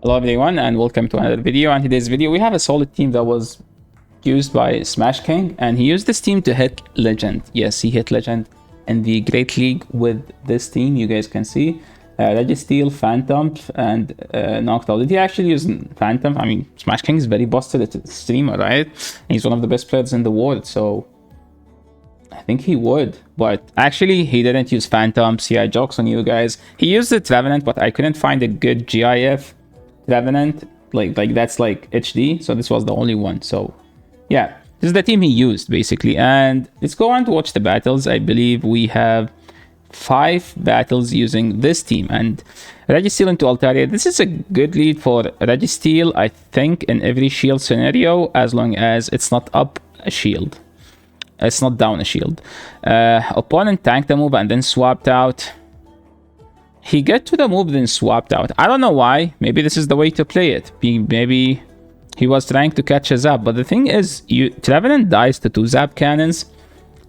Hello everyone and welcome to another video. On today's video we have a solid team that was used by Smash King, and he used this team to hit Legend. Yes, he hit Legend in the Great League with this team. You guys can see Registeel, Phantom, and Noctowl. Did he actually use Phantom? I mean, Smash King is very busted at a streamer, right? And he's one of the best players in the world, so I think he would. But actually, he didn't use Phantoms. Yeah, jokes on you guys. He used the Revenant, but I couldn't find a good GIF Revenant. Like that's like HD, so this was the only one. So yeah, this is the team he used basically. And let's go on to watch the battles. I believe we have 5 battles using this team, and Registeel into Altaria. This is a good lead for Registeel, I think, in every shield scenario, as long as it's not up a shield. It's not down a shield. Opponent tanked the move and then swapped out. He get to the move then swapped out. I don't know why. Maybe this is the way to play it. Maybe he was trying to catch a zap. But the thing is, Trevenant dies to 2 zap cannons.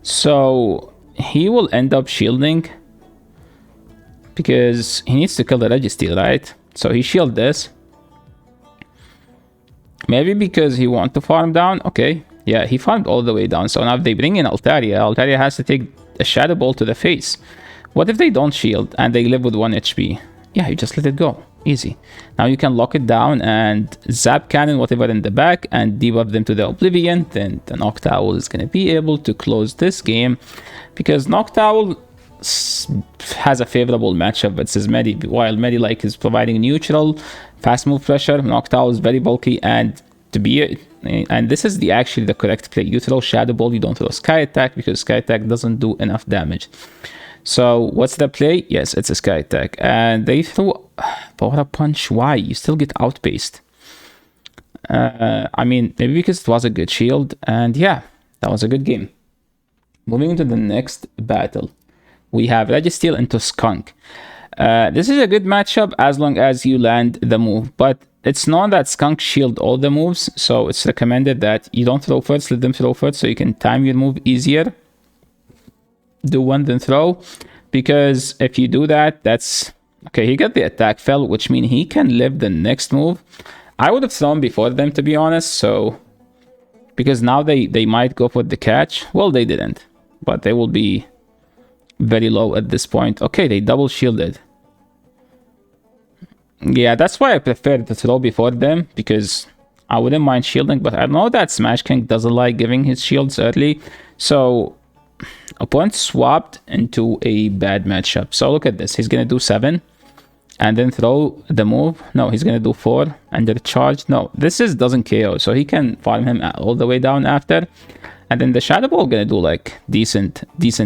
So he will end up shielding, because he needs to kill the Registeel, right? So he shield this. Maybe because he want to farm down. Okay. Yeah, he farmed all the way down. So now if they bring in Altaria, Altaria has to take a Shadow Ball to the face. What if they don't shield and they live with 1 HP? Yeah, you just let it go. Easy. Now you can lock it down and zap cannon whatever in the back and debuff them to the Oblivion. Then the Noctowl is going to be able to close this game, because Noctowl has a favorable matchup versus Medi. While Medi like is providing neutral, fast move pressure, Noctowl is very bulky, and this is actually the correct play. You throw Shadow Ball, you don't throw Sky Attack, because Sky Attack doesn't do enough damage. So what's the play? Yes, it's a Sky Attack. And they threw Power Punch. Why? You still get outpaced. I mean, maybe because it was a good shield. And yeah, that was a good game. Moving into the next battle, we have Registeel into Skunk. This is a good matchup as long as you land the move. But it's known that Skunk shield all the moves. So it's recommended that you don't throw first, let them throw first, so you can time your move easier. Do one then throw, because if you do that, that's okay. He got the attack fell, which means he can live the next move. I would have thrown before them, to be honest, so because now they might go for the catch. Well, they didn't, but they will be very low at this point. Okay, they double shielded. Yeah, that's why I prefer to throw before them, because I wouldn't mind shielding, but I know that Smash King doesn't like giving his shields early, so opponent swapped into a bad matchup. So look at this. He's going to do 7 and then throw the move. No, he's going to do 4 and then charge. No, this doesn't KO. So he can farm him all the way down after. And then the Shadow Ball going to do like decent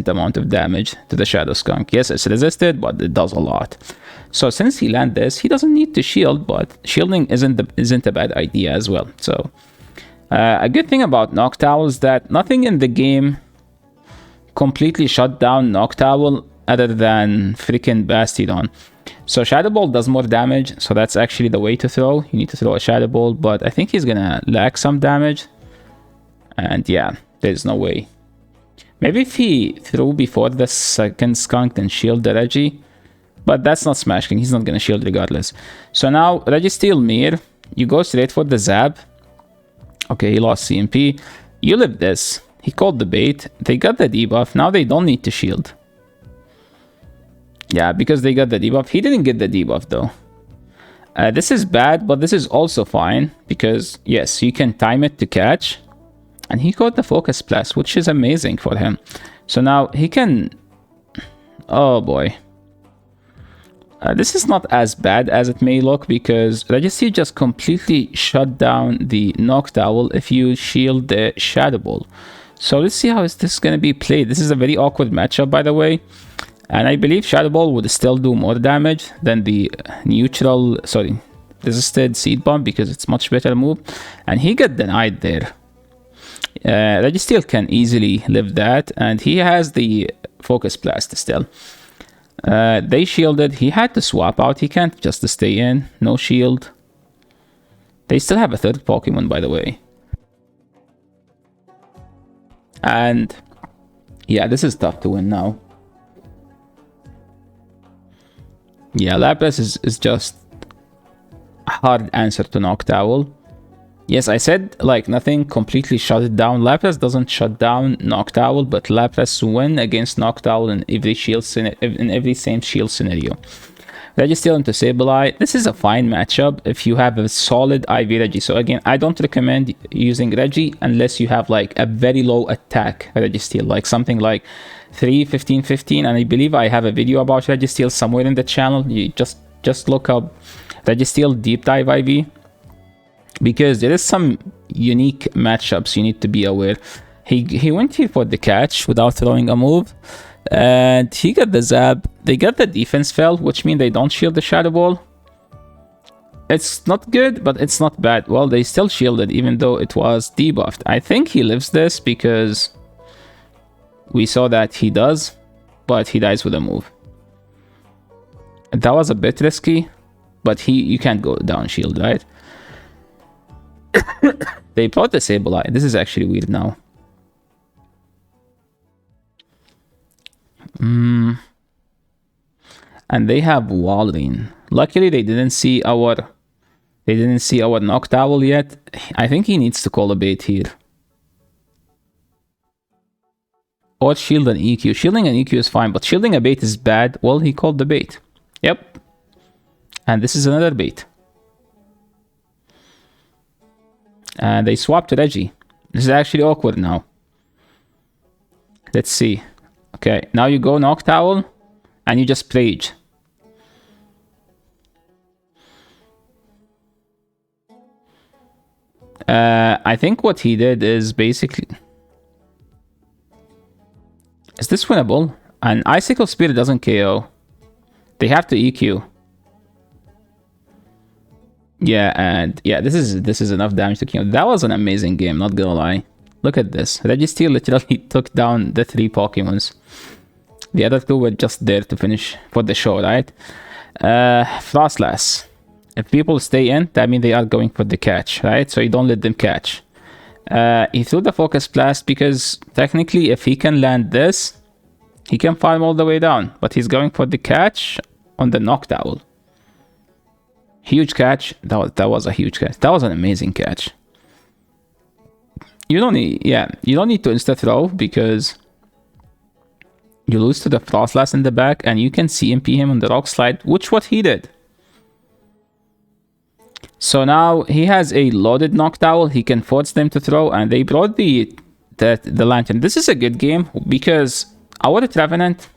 amount of damage to the Shadow Skunk. Yes, it's resisted, but it does a lot. So since he landed this, he doesn't need to shield, but shielding isn't a bad idea as well. So a good thing about Noctowl is that nothing in the game completely shut down Noctowl other than freaking Bastiodon. So Shadow Ball does more damage, so that's actually the way to throw. You need to throw a Shadow Ball, but I think he's gonna lack some damage. And yeah, there's no way. Maybe if he threw before the second Skunk and shield the Reggie, but that's not Smash King. He's not gonna shield regardless. So now Registeel Mir, you go straight for the Zap. Okay, he lost CMP. You live this. He called the bait. They got the debuff. Now they don't need to shield. Yeah, because they got the debuff. He didn't get the debuff though. This is bad, but this is also fine, because yes, you can time it to catch. And he got the Focus Blast, which is amazing for him. So now he can... Oh boy. This is not as bad as it may look, because Registeel just completely shut down the Noctowl if you shield the Shadow Ball. So let's see how this is going to be played. This is a very awkward matchup, by the way. And I believe Shadow Ball would still do more damage than the resisted Seed Bomb, because it's much better move. And he got denied there. Registeel can easily live that, and he has the Focus Blast still. They shielded. He had to swap out. He can't just stay in. No shield. They still have a third Pokemon, by the way. And yeah, this is tough to win now. Yeah, Lapras is just hard answer to Noctowl. Yes, I said like nothing completely shut it down. Lapras doesn't shut down Noctowl, but Lapras win against Noctowl in every same shield scenario. Registeel into Sableye. This is a fine matchup if you have a solid IV Regi. So again, I don't recommend using Regi unless you have like a very low attack Registeel, like something like 3, 15, 15. And I believe I have a video about Registeel somewhere in the channel. You just look up Registeel Deep Dive IV, because there is some unique matchups you need to be aware. He went here for the catch without throwing a move, and he got the zap. They got the defense fail, which means they don't shield the Shadow Ball. It's not good, but it's not bad. Well, they still shielded even though it was debuffed. I think he lives this because we saw that he does, but he dies with a move. That was a bit risky, but you can't go down shield, right? They brought the Sableye. This is actually weird now. And they have Walrein. Luckily, they didn't see our Noctowl yet. I think he needs to call a bait here. Or shield an EQ. Shielding an EQ is fine, but shielding a bait is bad. Well, he called the bait. Yep. And this is another bait. And they swapped to Regi. This is actually awkward now. Let's see. Okay, now you go Noctowl and you just Rage. I think what he did is basically... Is this winnable? And Icicle Spear doesn't KO. They have to EQ. Yeah, and yeah, this is enough damage to kill. That was an amazing game, not gonna lie. Look at this. Registeel literally took down the 3 Pokemons. The other 2 were just there to finish for the show, right? Frostlass. If people stay in, that means they are going for the catch, right? So you don't let them catch. He threw the Focus Blast because technically if he can land this, he can farm all the way down. But he's going for the catch on the Noctowl. Huge catch. That was a huge catch. That was an amazing catch. You don't need to insta throw because you lose to the Frostlass in the back and you can CMP him on the Rock Slide, which what he did. So now he has a loaded Noctowl. He can force them to throw, and they brought the Lantern. This is a good game because Smash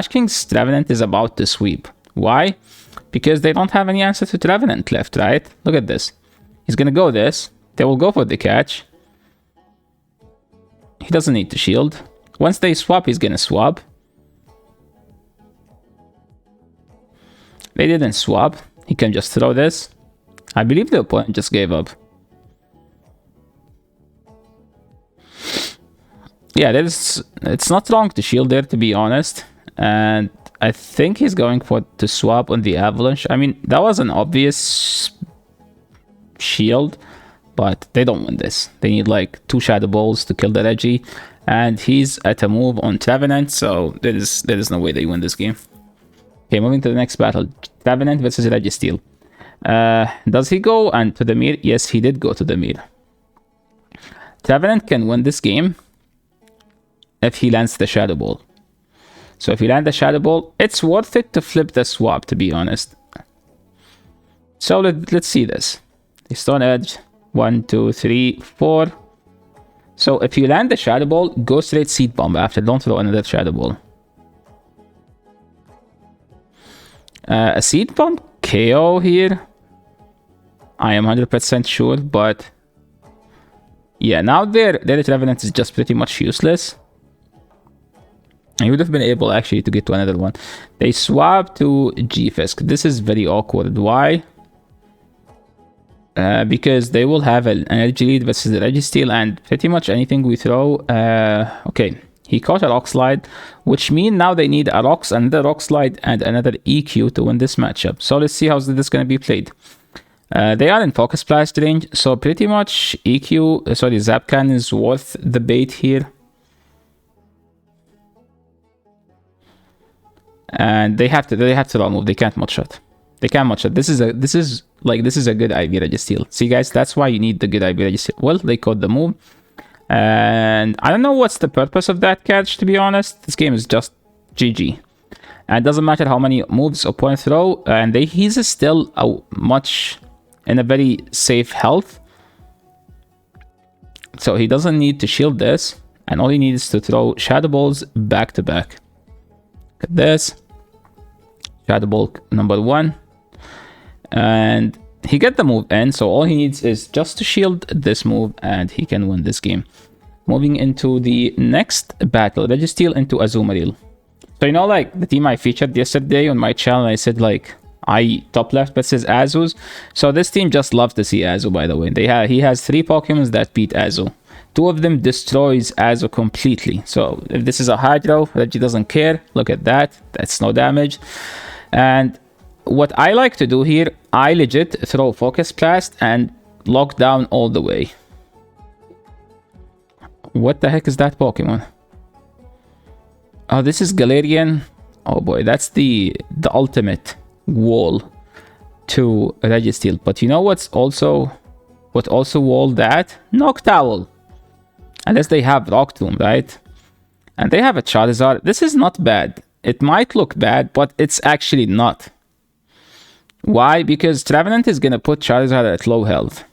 King's Trevenant is about to sweep. Why? Because they don't have any answer to Trevenant left, right? Look at this. He's gonna go this. They will go for the catch. He doesn't need to shield. Once they swap, he's gonna swap. They didn't swap. He can just throw this. I believe the opponent just gave up. Yeah, it's not wrong to shield there, to be honest. And I think he's going to swap on the Avalanche. I mean, that was an obvious shield, but they don't win this. They need like 2 Shadow Balls to kill the Regi, and he's at a move on Trevenant, so there is no way they win this game. Okay, moving to the next battle. Trevenant versus Registeel. Does he go and to the mirror? Yes, he did go to the mirror. Trevenant can win this game if he lands the Shadow Ball. So if you land the Shadow Ball, it's worth it to flip the swap, to be honest. So let's see this. Stone Edge, 1, 2, 3, 4. So if you land the Shadow Ball, go straight Seed Bomb after. Don't throw another Shadow Ball. A Seed Bomb KO here. I am 100% sure, but yeah, now their Trevenant is just pretty much useless. I would have been able actually to get to another one. They swap to G-Fisk. This is very awkward. Why? Because they will have an energy lead versus the Registeel, and pretty much anything we throw. Okay, he caught a Rock Slide, which means now they need a another Rock Slide and another EQ to win this matchup. So let's see how this is going to be played. They are in Focus Blast range, so pretty much Zapcan is worth the bait here. And they have to remove. They can't mod shot. They can't match it. This is a good IV Registeel. See guys, that's why you need the good IV Registeel. Well, they caught the move. And I don't know what's the purpose of that catch, to be honest. This game is just GG. And it doesn't matter how many moves opponent throw, and he's still in a very safe health. So he doesn't need to shield this, and all he needs is to throw Shadow Balls back to back. Look at this. Shadow Ball number 1. And he get the move in, so all he needs is just to shield this move, and he can win this game. Moving into the next battle, Registeel into Azumarill. So you know, like the team I featured yesterday on my channel, I said like I top left versus Azu's. So this team just loves to see Azu, by the way. He has 3 Pokemons that beat Azu. 2 of them destroys Azu completely. So if this is a Hydro, Reggie doesn't care. Look at that. That's no damage. And what I like to do here, I legit throw Focus Blast and lock down all the way. What the heck is that Pokemon? Oh, this is Galarian. Oh boy, that's the ultimate wall to Registeel. But you know what also walled that? Noctowl. Unless they have Rock Tomb, right? And they have a Charizard. This is not bad. It might look bad, but it's actually not. Why? Because Trevenant is gonna put Charizard at low health.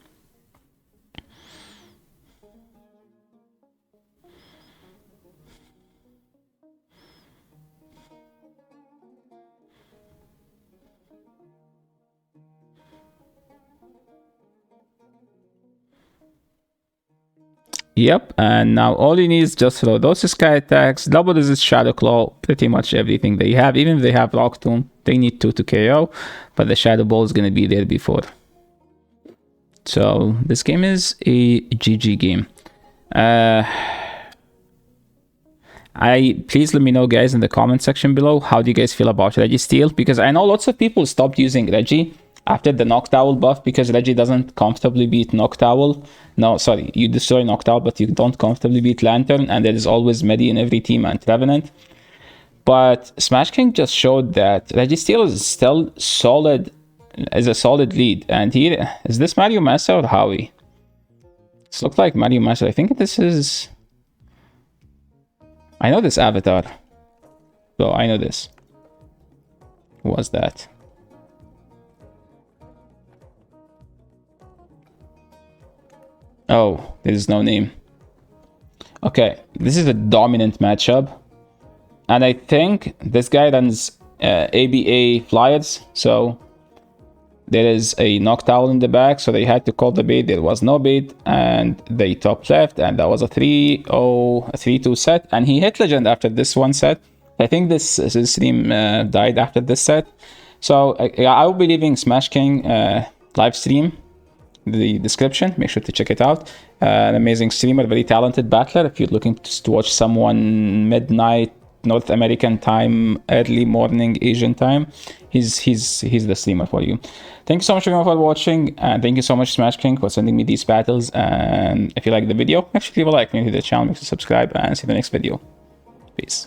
Yep, and now all he needs is just throw those Sky attacks, double this Shadow Claw, pretty much everything they have. Even if they have Rock Tomb, they need 2 to KO, but the Shadow Ball is going to be there before. So this game is a GG game. Please let me know, guys, in the comment section below, how do you guys feel about Registeel? Because I know lots of people stopped using Reggie after the Noctowl buff, because Reggie doesn't comfortably beat Noctowl. No, sorry, you destroy Noctowl, but you don't comfortably beat Lantern, and there is always Medi in every team and Trevenant. But Smash King just showed that Registeel is still solid, is a solid lead. And here, is this Mario Massa or Howie? This looks like Mario Massa. I think this is... I know this avatar. So I know this. Who was that? Oh, there's no name. Okay, this is a dominant matchup. And I think this guy runs ABA Flyers. So there is a Noctowl in the back. So they had to call the bait. There was no bait. And they top left. And that was a 3-2 set. And he hit Legend after this one set. I think this stream died after this set. So I will be leaving Smash King live stream the description. Make sure to check it out. An amazing streamer, very talented battler. If you're looking to watch someone midnight North American time, early morning Asian time, he's the streamer for you. Thank you so much everyone for watching, and thank you so much Smash King for sending me these battles. And if you like the video, make sure to leave a like, maybe hit the channel, make sure to subscribe, and see you in the next video. Peace.